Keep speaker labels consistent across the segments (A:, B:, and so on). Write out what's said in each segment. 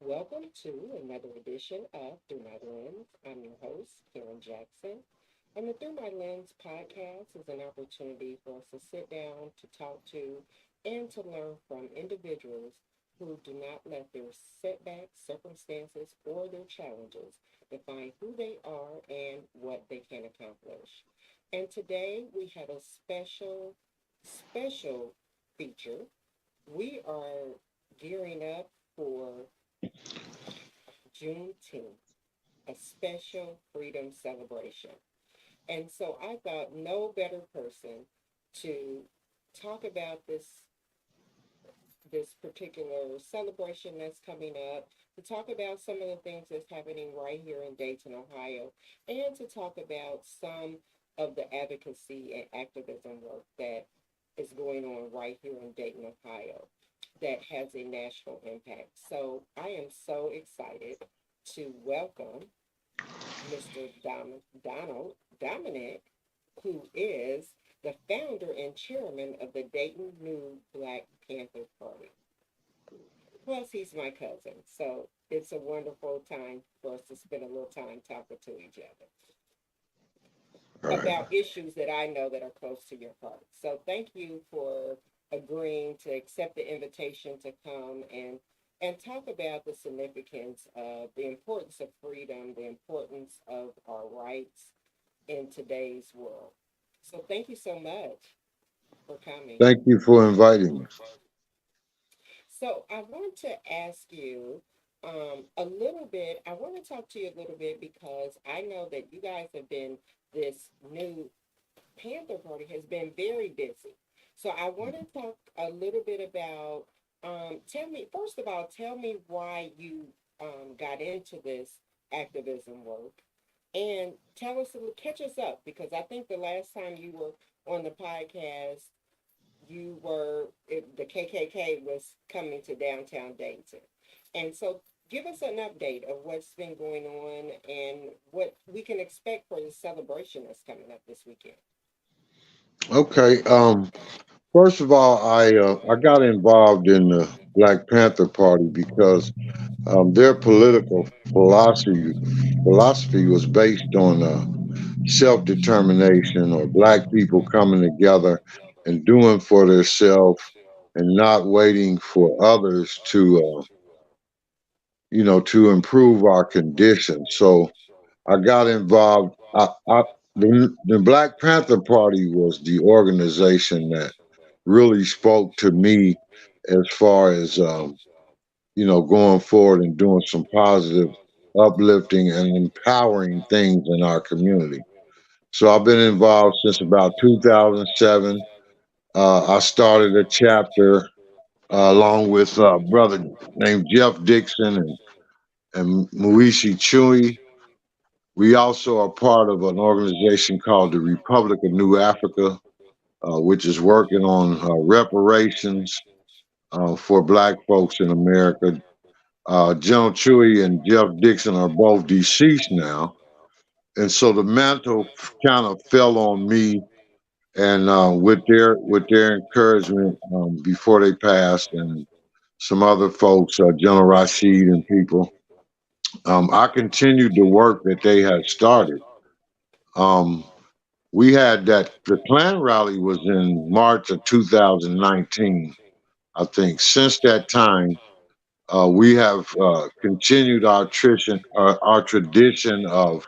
A: welcome to another edition of Through My Lens. I'm your host, Karen Jackson. And the Through My Lens podcast is an opportunity for us to sit down, to talk to, and to learn from individuals who do not let their setbacks, circumstances, or their challenges define who they are and what they can accomplish. And today we have a special feature. We are gearing up for Juneteenth, a special freedom celebration. And so I thought no better person to talk about this particular celebration that's coming up, to talk about some of the things that's happening right here in Dayton, Ohio, and to talk about some of the advocacy and activism work that is going on right here in Dayton, Ohio, that has a national impact. So I am so excited to welcome Mr. Donald Domineck, who is the founder and chairman of the Dayton New Black Panther Party. Plus, he's my cousin, so it's a wonderful time for us to spend a little time talking to each other
B: All right.
A: about issues that I know that are close to your heart. So thank you for agreeing to accept the invitation to come and talk about the significance of the importance of freedom, the importance of our rights in today's world. So thank you so much for coming.
B: Thank you for inviting me.
A: So I want to ask you a little bit. I want to talk to you a little bit because I know that you guys have been this new Panther Party has been very busy. So I want to talk a little bit about. Tell me first of all, tell me why you got into this activism work, and tell us catch us up because I think the last time you were on the podcast the KKK was coming to downtown Dayton. And so give us an update of what's been going on and what we can expect for the celebration that's coming up this weekend.
B: Okay. First of all, I got involved in the Black Panther Party because their political philosophy was based on self determination or black people coming together and doing for themselves and not waiting for others to improve our condition. So I got involved. The Black Panther Party was the organization that really spoke to me as far as going forward and doing some positive, uplifting, and empowering things in our community. So I've been involved since about 2007. I started a chapter along with a brother named Jeff Dixon and Muishi Chui. We also are part of an organization called the Republic of New Africa, which is working on reparations for black folks in America. General Chewy and Jeff Dixon are both deceased now. And so the mantle kind of fell on me, and with their encouragement before they passed, and some other folks, General Rashid and people, I continued the work that they had started. Um, we had the Klan rally was in March of 2019. I think since that time, we have continued our tradition of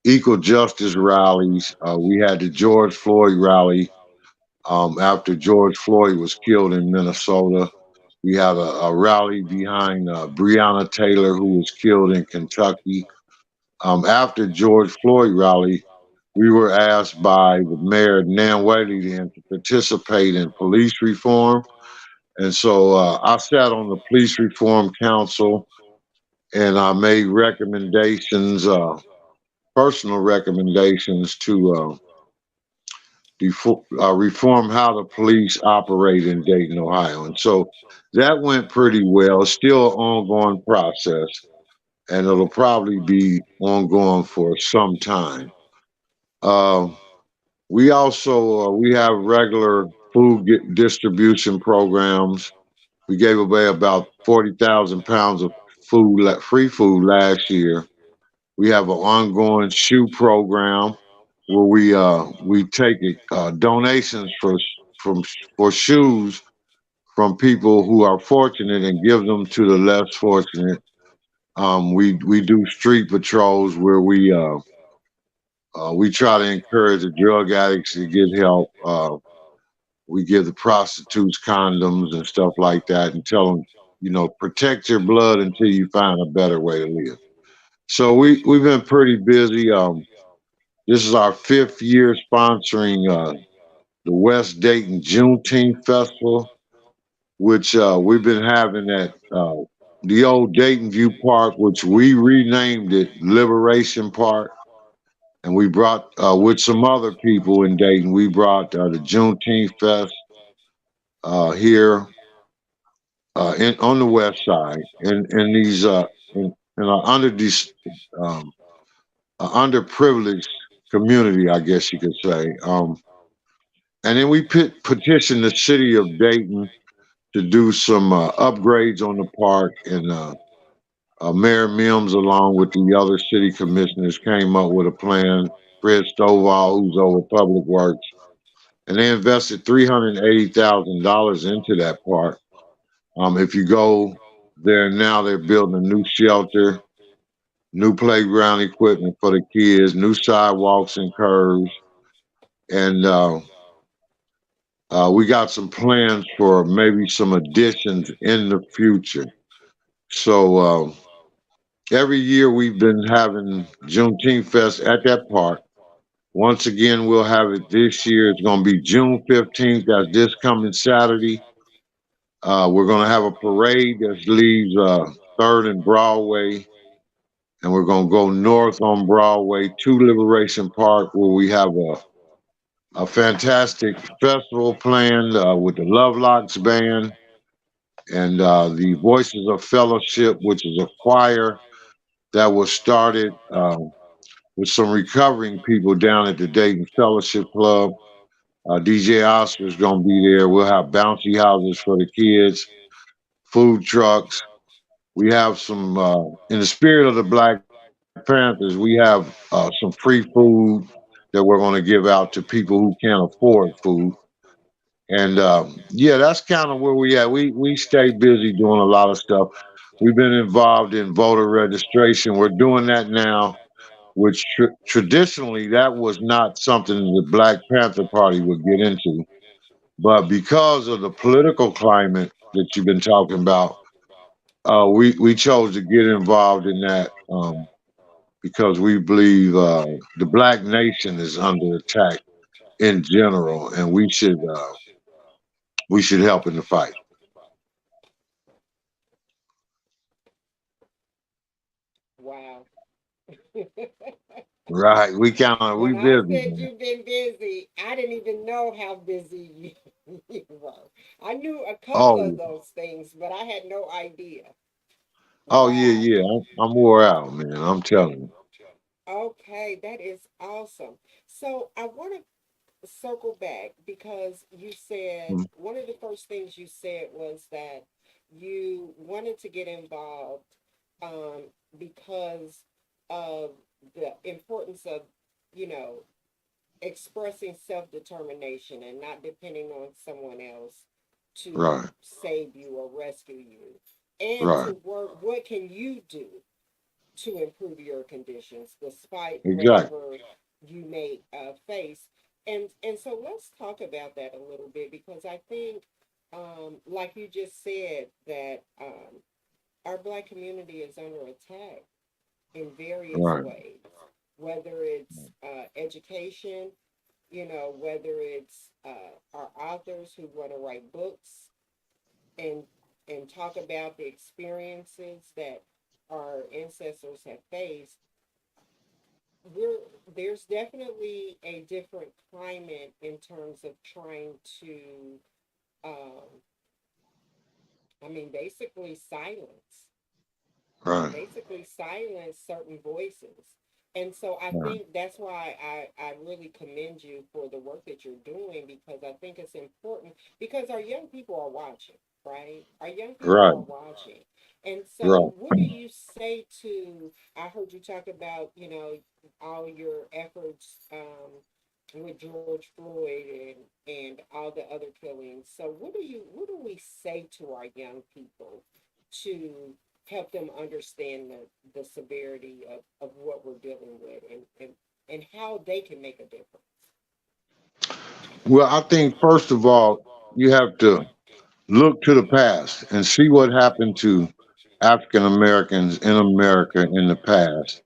B: equal justice rallies. We had the George Floyd rally after George Floyd was killed in Minnesota. We had a rally behind Breonna Taylor, who was killed in Kentucky. After George Floyd rally, we were asked by the mayor Nan Whaley to participate in police reform, and so I sat on the police reform council, and I made recommendations, personal recommendations to reform how the police operate in Dayton, Ohio, and so that went pretty well. Still an ongoing process, and it'll probably be ongoing for some time. Uh, we have regular food distribution programs. We gave away about 40,000 pounds of food, free food last year. We have an ongoing shoe program where we take donations from for shoes from people who are fortunate and give them to the less fortunate. We do street patrols where we try to encourage the drug addicts to get help. We give the prostitutes condoms and stuff like that, and tell them, protect your blood until you find a better way to live. So we've been pretty busy. This is our fifth year sponsoring the West Dayton Juneteenth Festival, which we've been having at the old Dayton View Park, which we renamed it Liberation Park. And we brought, with some other people in Dayton, we brought the Juneteenth Fest here on the west side, in these in our um, underprivileged community, I guess you could say. And then we petitioned the city of Dayton to do some upgrades on the park, and Mayor Mims, along with the other city commissioners, came up with a plan. Fred Stovall, who's over Public Works, and they invested $380,000 into that park. If you go there now, they're building a new shelter, new playground equipment for the kids, new sidewalks and curbs, and we got some plans for maybe some additions in the future. So every year we've been having Juneteenth Fest at that park. Once again, we'll have it this year. It's going to be June 15th. That's this coming Saturday. We're going to have a parade that leaves 3rd and Broadway, and we're going to go north on Broadway to Liberation Park, where we have a fantastic festival planned with the Love Locks Band and the Voices of Fellowship, which is a choir that was started with some recovering people down at the Dayton Fellowship Club. DJ Oscar's going to be there. We'll have bouncy houses for the kids, food trucks. We have some, in the spirit of the Black Panthers, we have some free food that we're going to give out to people who can't afford food. And yeah, that's kind of where we at. We stay busy doing a lot of stuff. We've been involved in voter registration. We're doing that now, which traditionally that was not something the Black Panther Party would get into. But because of the political climate that you've been talking about, we chose to get involved in that because we believe the Black nation is under attack in general, and we should help in the fight.
A: Wow.
B: Right? We
A: When I
B: busy,
A: said
B: man.
A: you've been busy, I didn't even know how busy you were. I knew a couple
B: Oh,
A: of
B: yeah.
A: those things, but I had no idea.
B: Oh yeah,
A: Wow.
B: yeah. I'm wore out, man. I'm telling you.
A: Okay, that is awesome. So I want to circle back because you said
B: Mm.
A: one of the first things you said was that you wanted to get involved um, because of the importance of, you know, expressing self determination and not depending on someone else to
B: Right,
A: save you or rescue you, and
B: right.
A: to work what can you do to improve your conditions despite
B: Exactly.
A: whatever you may face. And so let's talk about that a little bit because I think, like you just said, that our black community is under attack in various
B: Right,
A: ways, whether it's education, you know, whether it's our authors who want to write books and talk about the experiences that our ancestors have faced. we're There's definitely a different climate in terms of trying to um basically
B: right,
A: certain voices. And so I
B: right.
A: think that's why I really commend you for the work that you're doing because I think it's important because our young people are watching. right? Our young people
B: right,
A: are watching. And so,
B: right.
A: what do you say to? I heard you talk about, all your efforts with George Floyd and all the other killings. So, what do we say to our young people to help them understand the severity of what we're dealing with and how they can make a difference?
B: Well, I think first of all, you have to look to the past and see what happened to African Americans in America in the past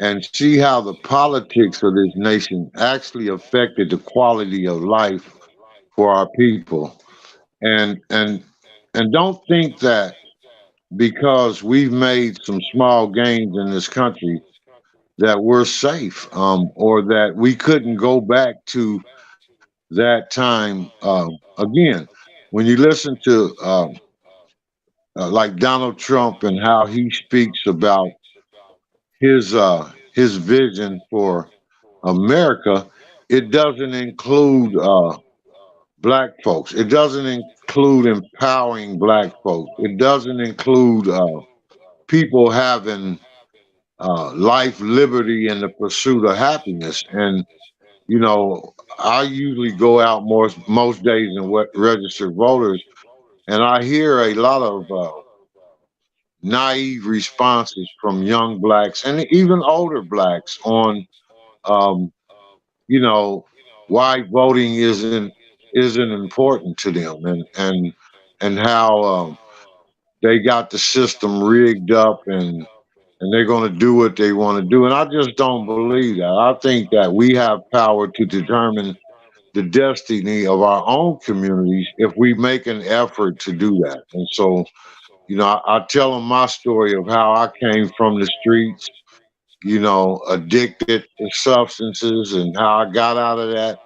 B: and see how the politics of this nation actually affected the quality of life for our people. And don't think that because we've made some small gains in this country that we're safe, or that we couldn't go back to that time. Again, when you listen to like Donald Trump and how he speaks about his vision for America, it doesn't include black folks. It doesn't include empowering black folks. It doesn't include people having life, liberty, and the pursuit of happiness. And you know, I usually go out most days and register voters, and I hear a lot of naive responses from young blacks and even older blacks on, um, you know, why voting isn't important to them, and how they got the system rigged up and they're going to do what they want to do. And I just don't believe that. I think that we have power to determine the destiny of our own communities if we make an effort to do that. And so, I tell them my story of how I came from the streets, addicted to substances and how I got out of that.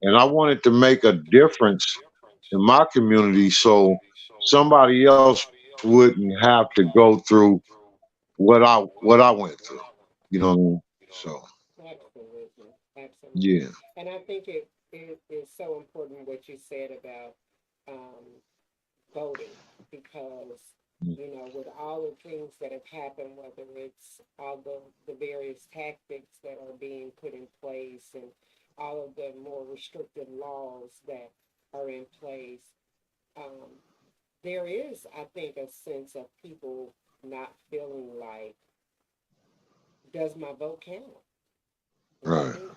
B: And I wanted to make a difference in my community so somebody else wouldn't have to go through what I went through. You know what I mean? So
A: Absolutely, absolutely.
B: yeah.
A: And I think it is so important what you said about um, voting because with all the things that have happened, whether it's all the various tactics that are being put in place and all of the more restrictive laws that are in place, um, there is, I think, a sense of people not feeling like, does my vote count?
B: Right.
A: Right?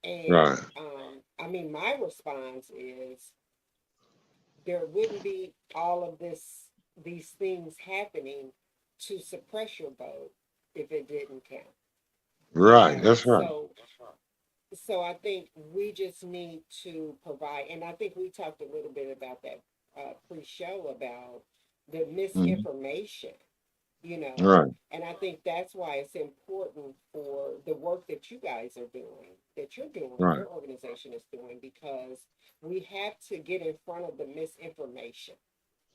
A: And
B: Right.
A: I mean, my response is there wouldn't be all of these things happening to suppress your vote if it didn't count.
B: Right. That's right.
A: So I think we just need to provide, and I think we talked a little bit about that pre-show about the
B: Hmm.
A: misinformation, you know,
B: Right.
A: and I think that's why it's important for the work that you guys are doing, that you're doing,
B: Right.
A: your organization is doing, because we have to get in front of the misinformation.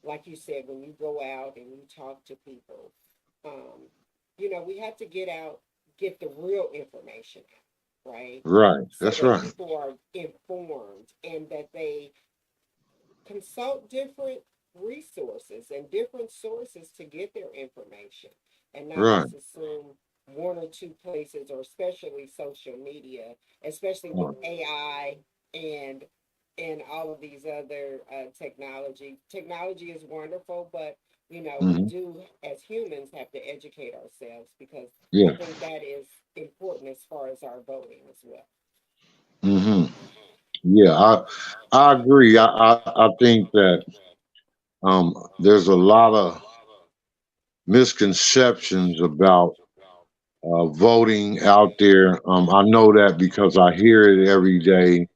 A: Like you said, when you go out and you talk to people, um, we have to get the real information out, right?
B: Right.
A: So
B: That's
A: that
B: right.
A: people are informed and that they consult different resources and different sources to get their information and not
B: Right.
A: just assume one or two places, or especially social media, especially with
B: Right.
A: AI and all of these other technology. Technology is wonderful, but we
B: Hmm.
A: do as humans have to educate ourselves, because I
B: Yeah.
A: think that is important as far as our voting as well.
B: Hmm. Yeah. I agree. I think that there's a lot of misconceptions about voting out there. I know that because I hear it every day.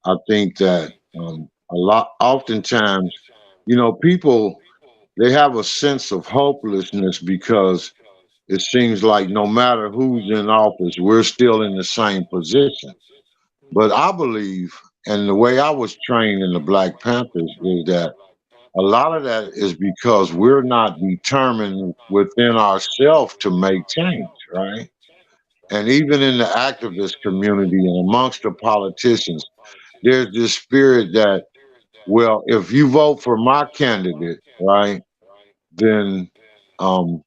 B: I think that oftentimes, people, they have a sense of hopelessness because it seems like no matter who's in office, we're still in the same position. But I believe, and the way I was trained in the Black Panthers, is that a lot of that is because we're not determined within ourselves to make change, right? And even in the activist community and amongst the politicians, there's this spirit that Well, if you vote for my candidate, right, then um,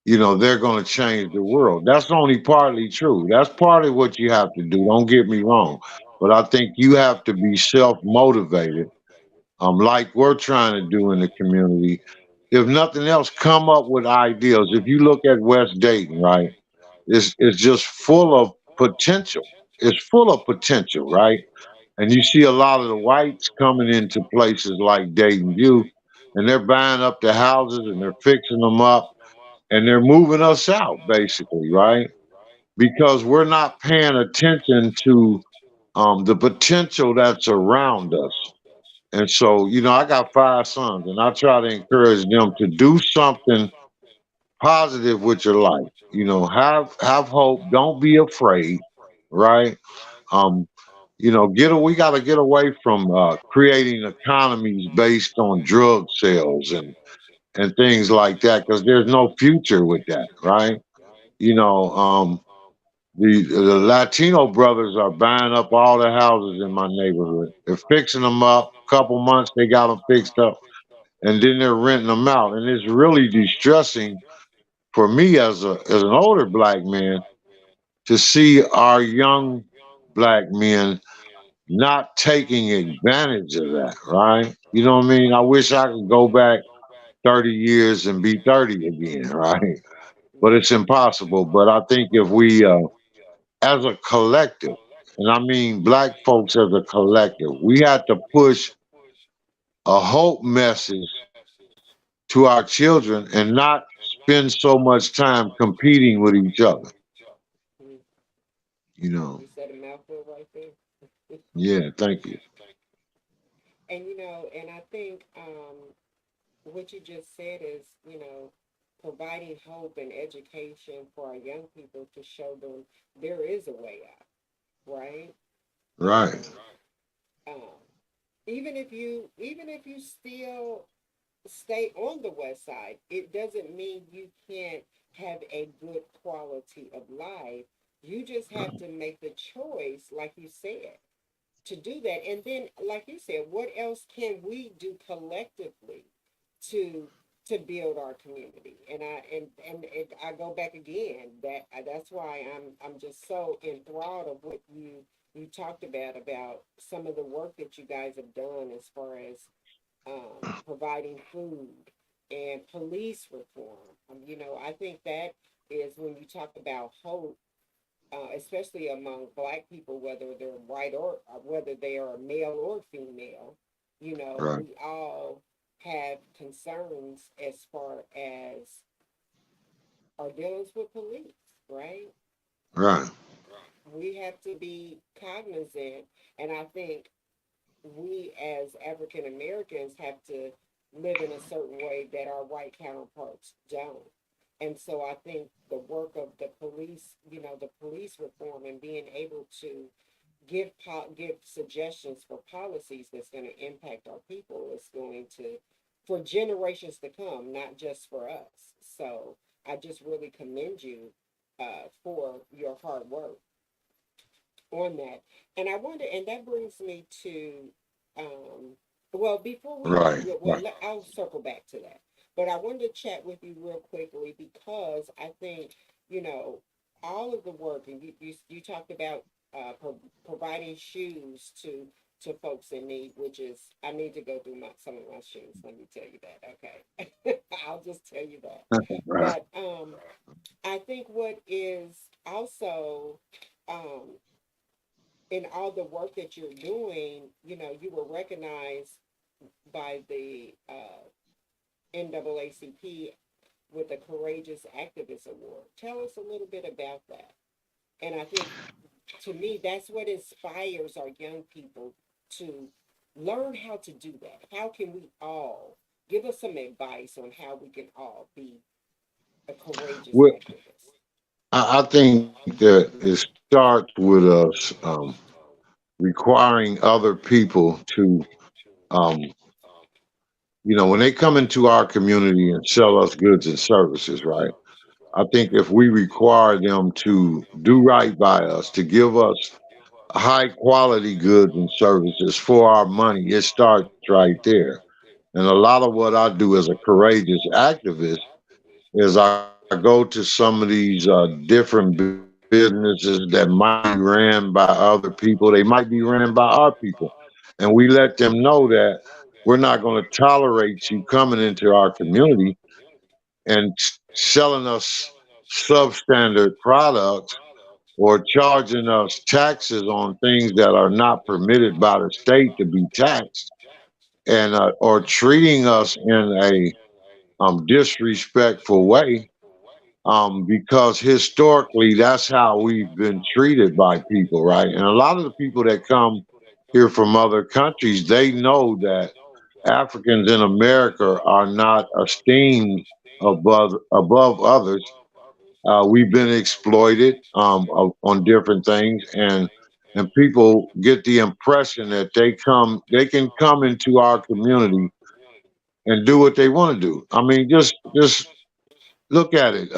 B: they're going to change the world. That's only partly true. That's part of what you have to do. Don't get me wrong. But I think you have to be self motivated, like we're trying to do in the community. If nothing else, come up with ideas. If you look at West Dayton, right, it's just full of potential. It's full of potential, right? And you see a lot of the whites coming into places like Dayton View, and they're buying up the houses and they're fixing them up and they're moving us out, basically, right? Because we're not paying attention to the potential that's around us. And so, I got 5 sons, and I try to encourage them to do something positive with your life. Have hope. Don't be afraid, right? Um, we got to get away from creating economies based on drug sales and things like that, because there's no future with that, right? You know, the Latino brothers are buying up all the houses in my neighborhood. They're fixing them up. Couple months they got them fixed up, and then they're renting them out. And it's really distressing for me as an older black man to see our young black men not taking advantage of that. Right? You know what I mean? I wish I could go back 30 years and be 30 again. Right? But it's impossible. But I think if we as a collective, and I mean black folks as a collective, we have to push a hope message to our children and not spend so much time competing with each other.
A: Mhm.
B: You know.
A: You said a mouthful right there.
B: Yeah, thank you.
A: And and I think what you just said is, providing hope and education for our young people to show them there is a way out, right?
B: Right.
A: Um, um, even if you still stay on the west side, it doesn't mean you can't have a good quality of life. You just have to make the choice, like you said, to do that. And then, like you said, what else can we do collectively to to build our community? And I go back again, that's why I'm just so enthralled of what you talked about some of the work that you guys have done as far as providing food and police reform. I think that is when you talk about hope, especially among black people, whether they're white or whether they are male or female.
B: Right.
A: We all have concerns as far as our dealings with police, right?
B: Right.
A: We have to be cognizant, and I think we as African Americans have to live in a certain way that our white counterparts don't. And so I think the work of the police, the police reform and being able to give suggestions for policies that's going to impact our people is going to for generations to come, not just for us. So I just really commend you for your hard work on that. And I wonder, and that brings me to, well, before we,
B: Right.
A: well,
B: Right.
A: I'll circle back to that. But I wanted to chat with you real quickly because I think, you know, all of the work, and you talked about providing shoes to folks in need, which is, I need to go through some of my shoes. Let me tell you that. Okay. I'll just tell you that.
B: Right.
A: But I think what is also, um, in all the work that you're doing, you were recognized by the NAACP with the Courageous Activist Award. Tell us a little bit about that. And I think to me, that's what inspires our young people to learn how to do that. How can we all give us some advice on how we can all be a courageous
B: Well,
A: activist?
B: I think that it starts with us requiring other people to, um, when they come into our community and sell us goods and services, right? I think if we require them to do right by us, to give us high quality goods and services for our money. It starts right there. And a lot of what I do as a courageous activist is I go to some of these different businesses that might be ran by other people. They might be ran by our people. And we let them know that we're not going to tolerate you coming into our community and selling us substandard products or charging us taxes on things that are not permitted by the state to be taxed, and or treating us in a disrespectful way, because historically that's how we've been treated by people, right? And a lot of the people that come here from other countries, they know that Africans in America are not esteemed above others. We've been exploited on different things, and people get the impression that they can come into our community and do what they want to do. I mean, just look at it.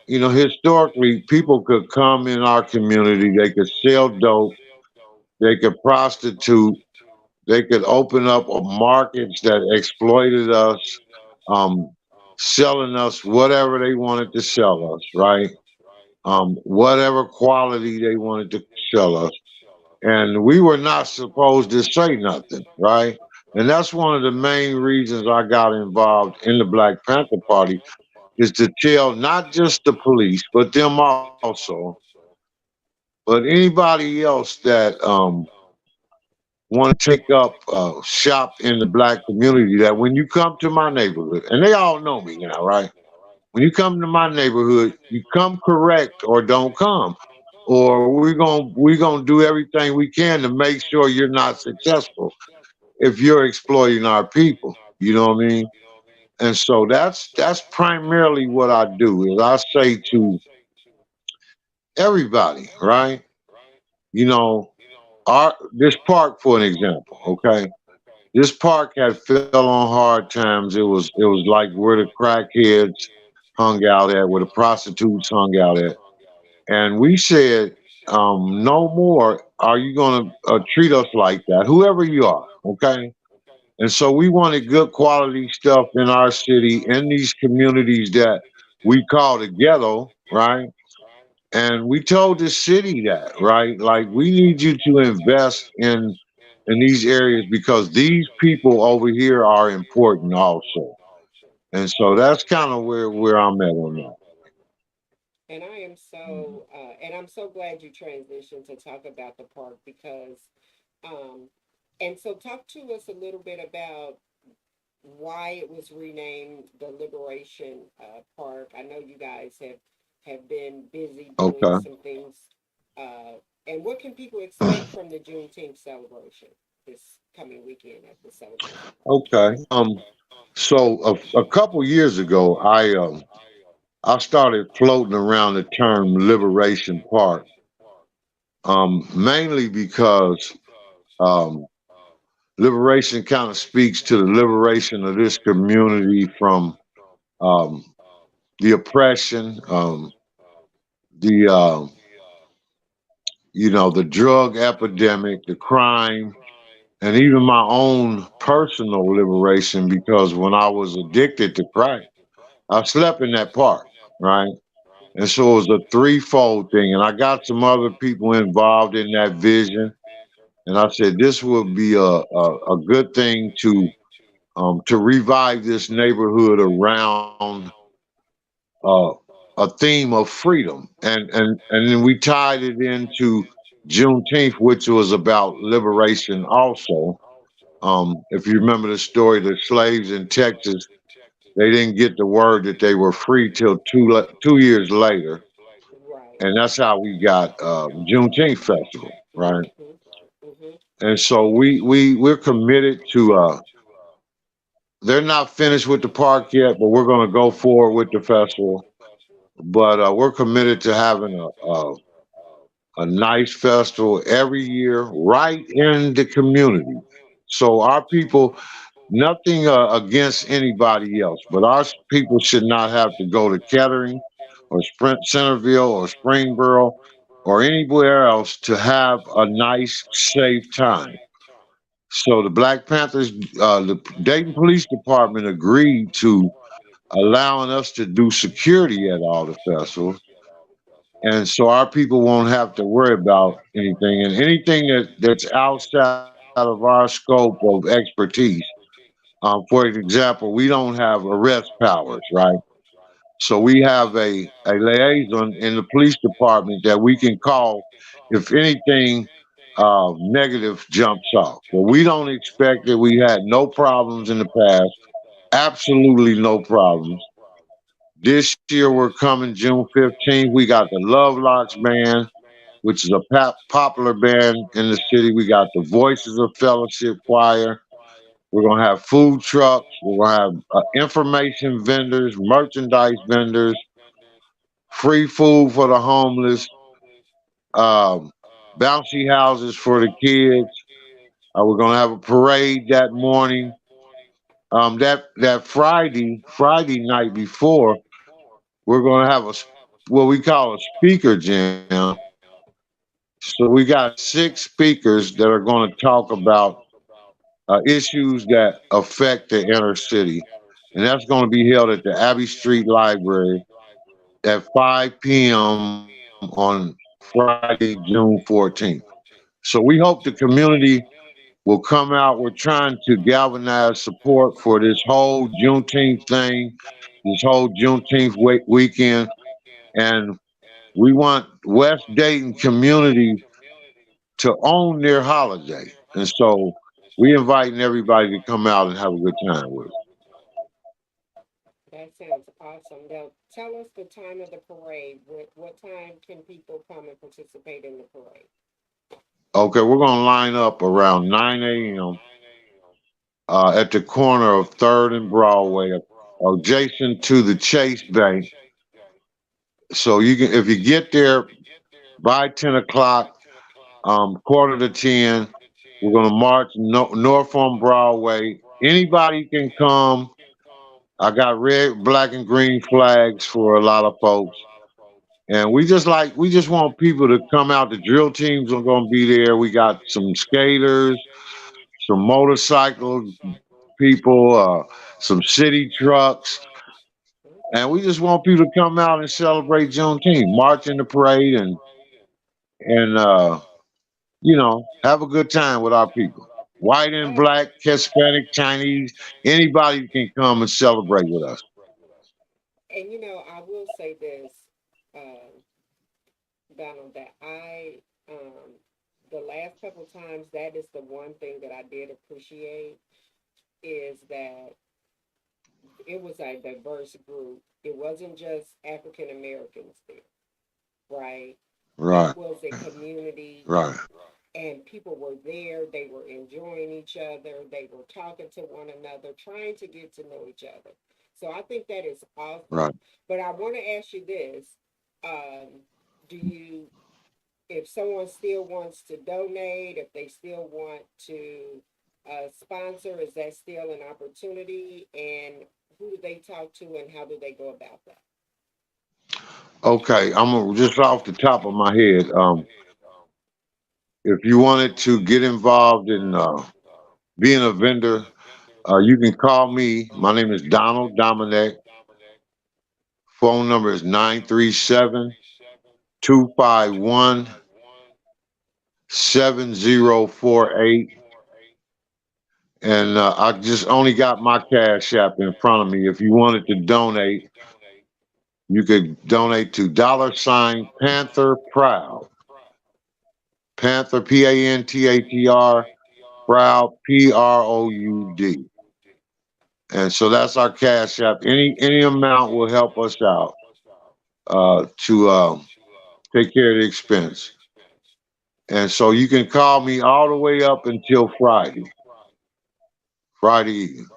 B: Historically, people could come in our community, they could sell dope, they could prostitute, they could open up markets that exploited us, um, selling us whatever they wanted to sell us, right? Whatever quality they wanted to sell us. And we were not supposed to say nothing, right? And that's one of the main reasons I got involved in the Black Panther Party, is to tell not just the police, but them also, but anybody else that want to take up shop in the black community, that when you come to my neighborhood, and they all know me now, right? When you come to my neighborhood, you come correct or don't come, or we're gonna do everything we can to make sure you're not successful if you're exploiting our people. You know what I mean? And so that's primarily what I do. Is I say to everybody, right? You know, our this park, for an example, okay? This park had fell on hard times. It was like where the crackheads hung out at, where the prostitutes hung out at. And we said, no more are you going to treat us like that, whoever you are, okay? And so we wanted good quality stuff in our city, in these communities that we call the ghetto, right? And we told the city that, right? Like, we need you to invest in these areas because these people over here are important also. And so that's kind of where I'm at on that.
A: And I'm so glad you transitioned to talk about the park because, um, and so talk to us a little bit about why it was renamed the Liberation Park. I know you guys have been busy doing
B: Okay.
A: some things. And what can people expect from the Juneteenth celebration this coming weekend at the celebration park?
B: Okay. So a couple years ago, I started floating around the term Liberation Park, mainly because um, liberation kind of speaks to the liberation of this community from um, the oppression, the the drug epidemic, the crime, and even my own personal liberation. Because when I was addicted to crack, I slept in that park, right? And so it was a threefold thing. And I got some other people involved in that vision. And I said this would be a good thing to revive this neighborhood around uh, a theme of freedom. And then we tied it into Juneteenth, which was about liberation also. If you remember the story, the slaves in Texas, they didn't get the word that they were free till 2 years later,
A: Right.
B: and that's how we got Juneteenth festival, right?
A: Mhm. Mhm.
B: And so we're committed to. They're not finished with the park yet, but we're going to go forward with the festival. But we're committed to having a nice festival every year, right in the community. So our people, nothing against anybody else, but our people should not have to go to Kettering or Sprint Centerville or Springboro. or anywhere else to have a nice, safe time. So the Black Panthers, the Dayton Police Department agreed to allowing us to do security at all the festivals. And so our people won't have to worry about anything. And anything that's outside of our scope of expertise, for example, we don't have arrest powers, right? So we have a liaison in the police department that we can call if anything negative jumps off. But we don't expect it. We had no problems in the past, absolutely no problems. This year we're coming June 15th. We got the Love Locks Band, which is a popular band in the city. We got the Voices of Fellowship Choir. We're going to have food trucks. We're going to have information vendors, merchandise vendors, free food for the homeless, um, bouncy houses for the kids. We're going to have a parade that morning. That Friday night before, we're going to have what we call a speaker jam. So we got 6 speakers that are going to talk about issues that affect the inner city. And that's going to be held at the Abbey Street Library at 5 p.m. on Friday, June 14th. So we hope the community will come out. We're trying to galvanize support for this whole Juneteenth thing, this whole Juneteenth weekend. And we want West Dayton community to own their holiday. And so we inviting everybody to come out and have a good time with us.
A: That sounds awesome. Now, tell us the time of the parade. What time can people come and participate in the parade?
B: Okay, we're going to line up around 9 a.m. At the corner of 3rd and Broadway, adjacent to the Chase Bank. So you can, if you get there by 10 o'clock, quarter to 10, we're going to march north on Broadway. Anybody can come. I got red, black, and green flags for a lot of folks. And we just want people to come out. The drill teams are going to be there. We got some skaters, some motorcycle people, some city trucks. And we just want people to come out and celebrate Juneteenth, march in the parade, and have a good time with our people. White and
A: Oh,
B: black, Hispanic, Chinese, anybody can come and celebrate with us.
A: and I will say this, um, Donald, that the last couple of times, that is the one thing that I did appreciate is that it was a diverse group. It wasn't just African Americans there, right?
B: Right,
A: It was a community,
B: right,
A: and people were there. They were enjoying each other. They were talking to one another, trying to get to know each other. So I think that is awesome.
B: right.
A: But I want to ask you this: um, Do you, if someone still wants to donate, if they still want to sponsor, is that still an opportunity? And who do they talk to, and how do they go about that?
B: Okay, just off the top of my head. If you wanted to get involved in being a vendor, you can call me. My name is Donald Domineck. Phone number is 937-251-7048. And I just only got my Cash App in front of me. If you wanted to donate, you could donate to $ Panther Proud. Panther, Panther, Proud, Proud. And so that's our Cash App. Any amount will help us out to take care of the expense. And so you can call me all the way up until Friday evening.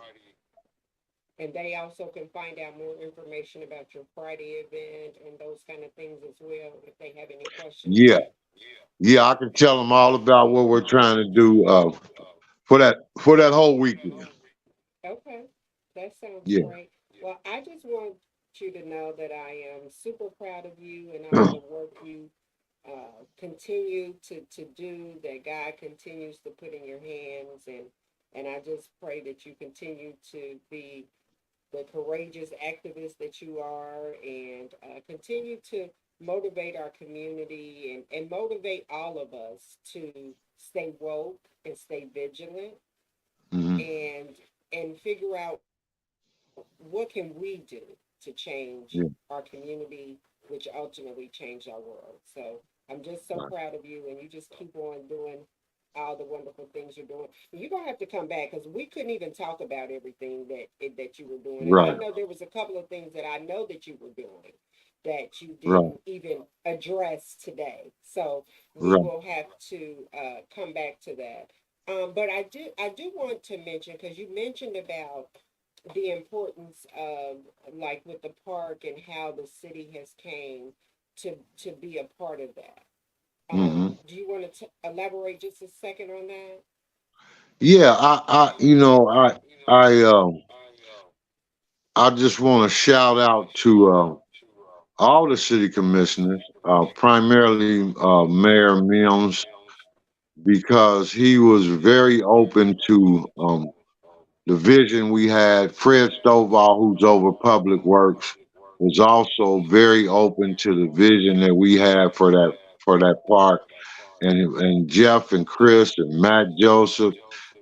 A: And they also can find out more information about your Friday event and those kind of things as well if they have any questions.
B: Yeah, yeah, I can tell them all about what we're trying to do for that whole weekend.
A: Okay, that sounds
B: Yeah.
A: great. Well, I just want you to know that I am super proud of you and all the work you continue to do, that God continues to put in your hands, and I just pray that you continue to be the courageous activist that you are, and continue to motivate our community, and motivate all of us to stay woke and stay vigilant,
B: Hmm.
A: and figure out what can we do to change our
B: Yeah.
A: community, which ultimately change our world. So I'm just so
B: Right.
A: proud of you, and you just keep on doing all the wonderful things you're doing. You're gonna have to come back, because we couldn't even talk about everything that you were doing, and I
B: Right.
A: know there was a couple of things that I know that you were doing that you
B: Right.
A: didn't even address today. So we
B: Right.
A: will have to come back to that. But I do want to mention, because you mentioned about the importance of, like, with the park, and how the city has came to be a part of that.
B: Hmm.
A: Do you want to elaborate just a second on that?
B: Yeah. I just want to shout out to all the city commissioners, primarily Mayor Mims, because he was very open to the vision we had. Fred Stovall, who's over Public Works, was also very open to the vision that we had for that park. And Jeff and Chris and Matt Joseph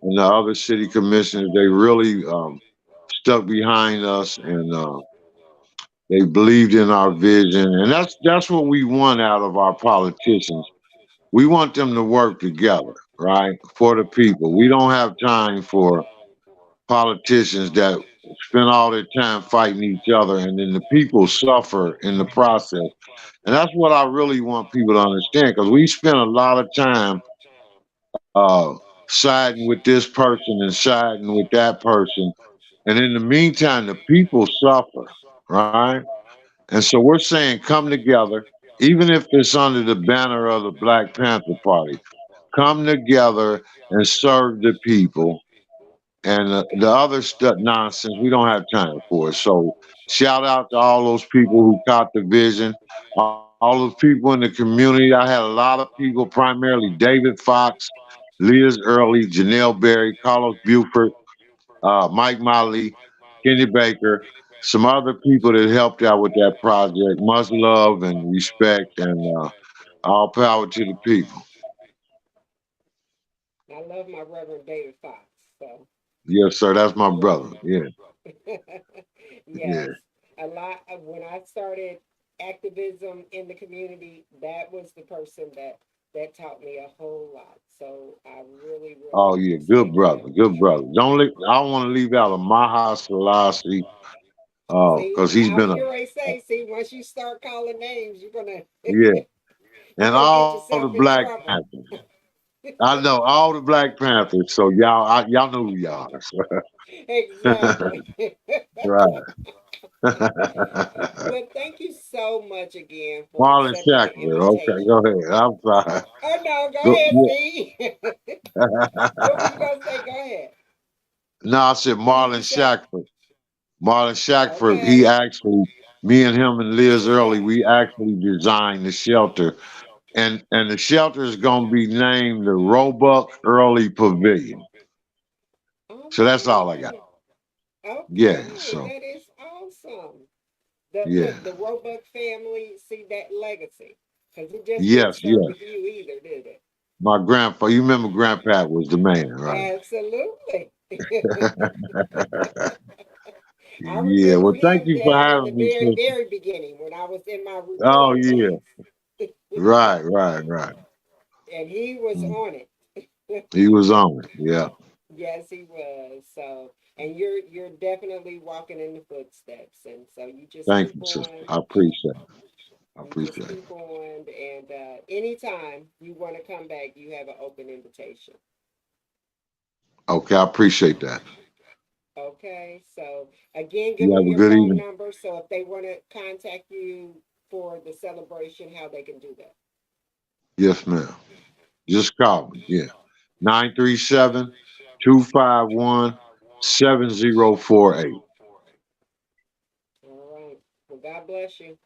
B: and the other city commissioners, they really stuck behind us, and they believed in our vision. And that's what we want out of our politicians. We want them to work together, right, for the people. We don't have time for politicians that spend all their time fighting each other, and then the people suffer in the process. And that's what I really want people to understand, because we spend a lot of time siding with this person and siding with that person. And in the meantime, the people suffer, right? And so we're saying come together, even if it's under the banner of the Black Panther Party, come together and serve the people. And the other stuff nonsense, we don't have time for it. So shout out to all those people who caught the vision, all those people in the community. I had a lot of people, primarily David Fox, Liz Early, Janelle Berry, Carlos Buford, Mike Motley, Kenny Baker, some other people that helped out with that project. Much love and respect, and all power to the people.
A: I love my Reverend David Fox. So
B: Yes, sir. That's my
A: yeah.
B: brother. Yeah,
A: Yes,
B: yeah.
A: a lot of, when I started activism in the community, that was the person that taught me a whole lot. So I really,
B: Oh
A: really
B: yeah, good
A: respect
B: brother,
A: him.
B: good brother. I don't want to leave out of Maha Selassie,
A: See,
B: because he's
A: I was
B: been
A: getting ready to say, see, once you start calling names, you're gonna
B: yeah,
A: you're
B: and
A: gonna get
B: all the
A: yourself
B: Black
A: in trouble.
B: Panthers. I know all the Black Panthers, so y'all know who y'all are.
A: Exactly.
B: Right.
A: But thank you so much again for
B: Marlon
A: accepting the
B: Shackler. Okay, go
A: invitation.
B: ahead. I'm sorry.
A: Oh no, go
B: Go,
A: ahead,
B: yeah.
A: see. What were you gonna say? Go ahead.
B: No, I said
A: What did
B: Marlon
A: you say?
B: Shackford. Marlon Shackford, he
A: Okay.
B: actually, me and him and
A: Who's
B: Liz
A: this
B: Early,
A: guy?
B: we actually designed the shelter. And the shelter is going to be named the Roebuck Early Pavilion.
A: All
B: So that's all I got.
A: right.
B: Yeah,
A: Okay,
B: so,
A: that is awesome. The
B: yeah.
A: look, the Roebuck family see that legacy, because it just didn't
B: Yes,
A: start
B: yes.
A: with you either, did it?
B: My grandpa, you remember Grandpa was the man, right?
A: Absolutely. I
B: Yeah,
A: remember
B: well, thank
A: him
B: you for
A: down in the
B: having me,
A: very,
B: sister.
A: very beginning when I was in my
B: Oh,
A: recruiting
B: yeah.
A: days.
B: Right, right, right.
A: And he was
B: Mm.
A: on it.
B: He was on it. Yeah.
A: Yes, he was. So, and you're definitely walking in the footsteps, and so you just
B: Thank
A: keep
B: you, sister.
A: on.
B: I appreciate it. I
A: You just
B: appreciate it.
A: keep on, and anytime you want to come back, you have an open invitation.
B: Okay, I appreciate that.
A: Okay, so again, give
B: You
A: them
B: have a
A: your
B: good
A: phone
B: evening.
A: number, so if they want to contact you for the celebration, how they can do that.
B: Yes, ma'am. Just call me. Yeah. 937-251-7048.
A: All right. Well, God bless you,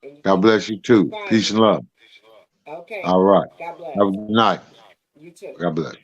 A: and you
B: God bless you
A: keep
B: too. Peace
A: fighting.
B: and love.
A: Okay.
B: All right.
A: God bless.
B: Have a good night.
A: You too.
B: God bless.